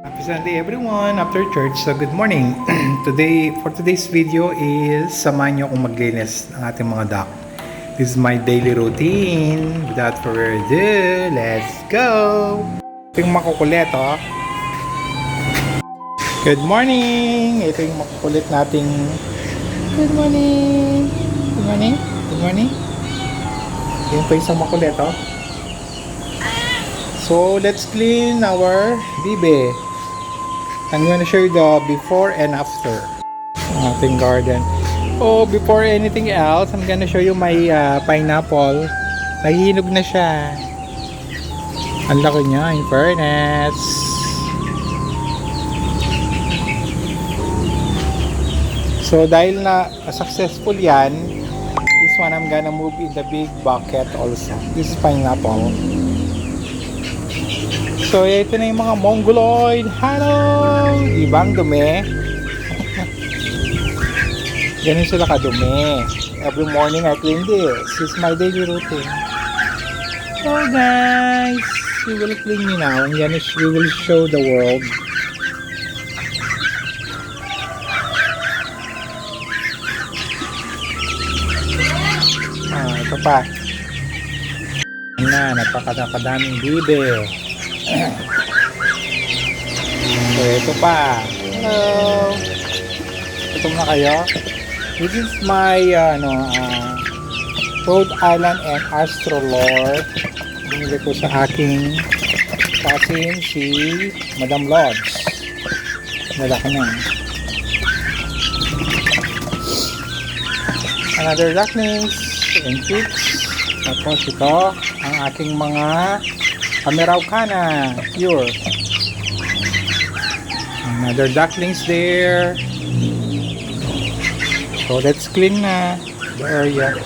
Happy Sunday everyone after church. So good morning. For today's video is samahan niyo akong maglinis ng ating mga duck. This is my daily routine. Without further ado, let's go. Ito yung makukulit, oh. Good morning. Ito yung makukulit nating good morning. Good morning. Good morning. Yan pa isang makulit, oh. So let's clean our bibe. I'm going to show you the before and after ating garden. Oh, before anything else, I'm going to show you my pineapple. Nahihinog na siya. Ang laki niya, in fairness. So dahil na successful yan, this one I'm gonna move in the big bucket also. This is pineapple. So, ito na yung mga mongoloid. Hello! Ibang dumi. Ganun sila kadumi. Every morning I clean this. This is my daily routine. So guys, we will clean you now. And then we will show the world. Ito pa. Napakadaming bibe. So, ito pa. Hello. Gutom na kayo? This is my Rhode Island and Astrolord. Binili ko sa aking cousin si Madam Lodge. Nalaki na. Another ducklings and chicks. Tapos ito ang aking mga Ameraucana pure. Another ducklings there. So let's clean na the area.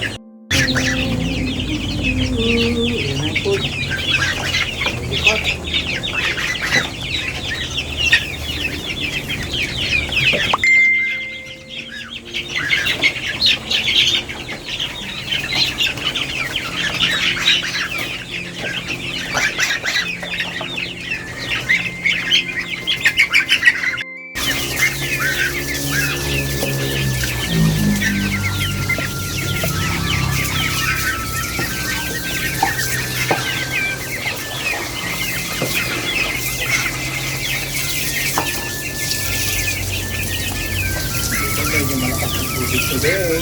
Medyo malakas ang tubig today.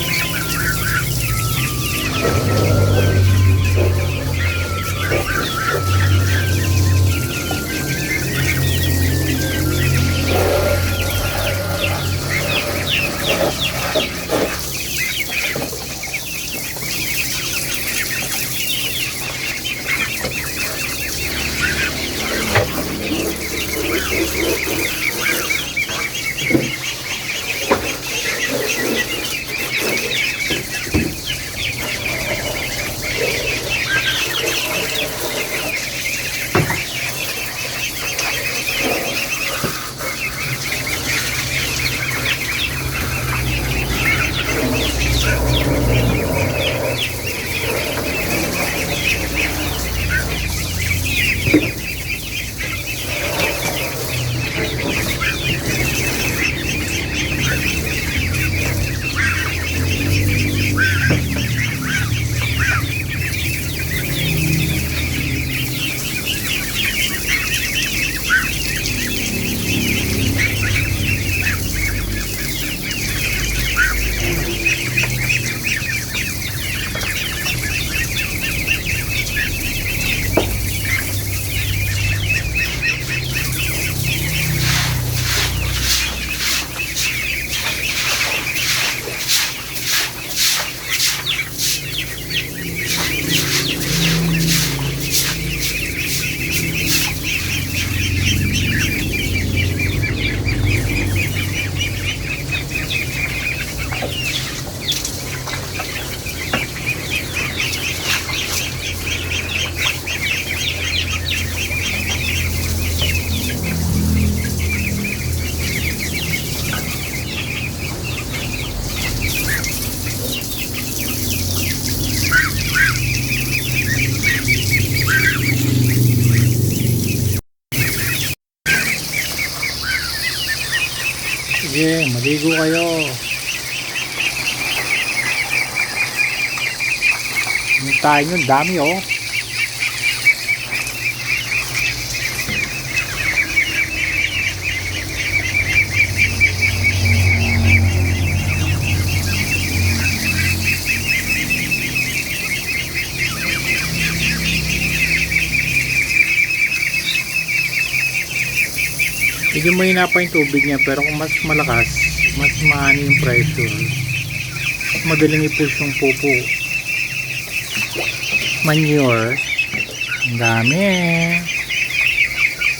Sige, maligo kayo. Yung tayo nyo, dami oh. Medyo mahina pa yung tubig niya, pero kung mas malakas, mas maano yung pressure. Madaling i-push yung pupo. Manure. Ang dami.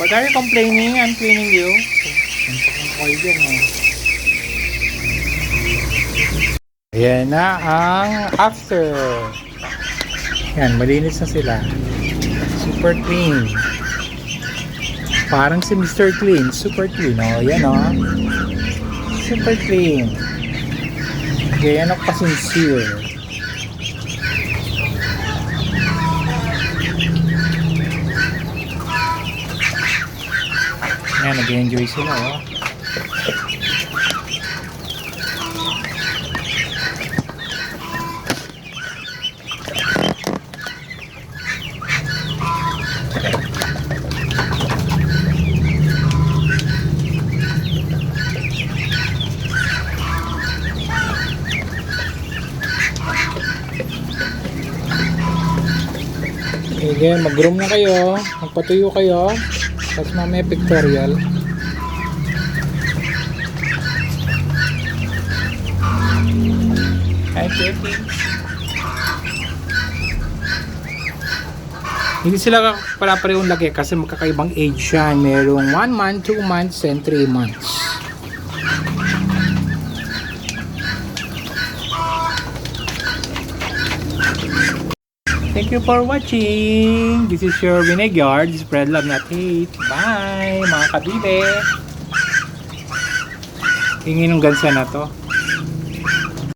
What are you complaining? I'm cleaning you. Ang koy dyan eh. Ayan na ang after. Yan, malinis na sila. Super clean. Parang si Mr. Clean, super clean, oh, yan oh. Super clean. Ganyan ako pa-sincere. Yan, nag-enjoy sila, oh. Sige, mag-groom na kayo. Magpatuyo kayo. Tapos mamaya pictorial. Hi, Kitty. Hindi sila pala parehong laki kasi magkakaibang age yan. Merong 1 month, 2 months, and 3 months. Thank you for watching. This is your Vineyard. Spread love, not hate. Bye, mga kabibe. Tingin ng gansa na to.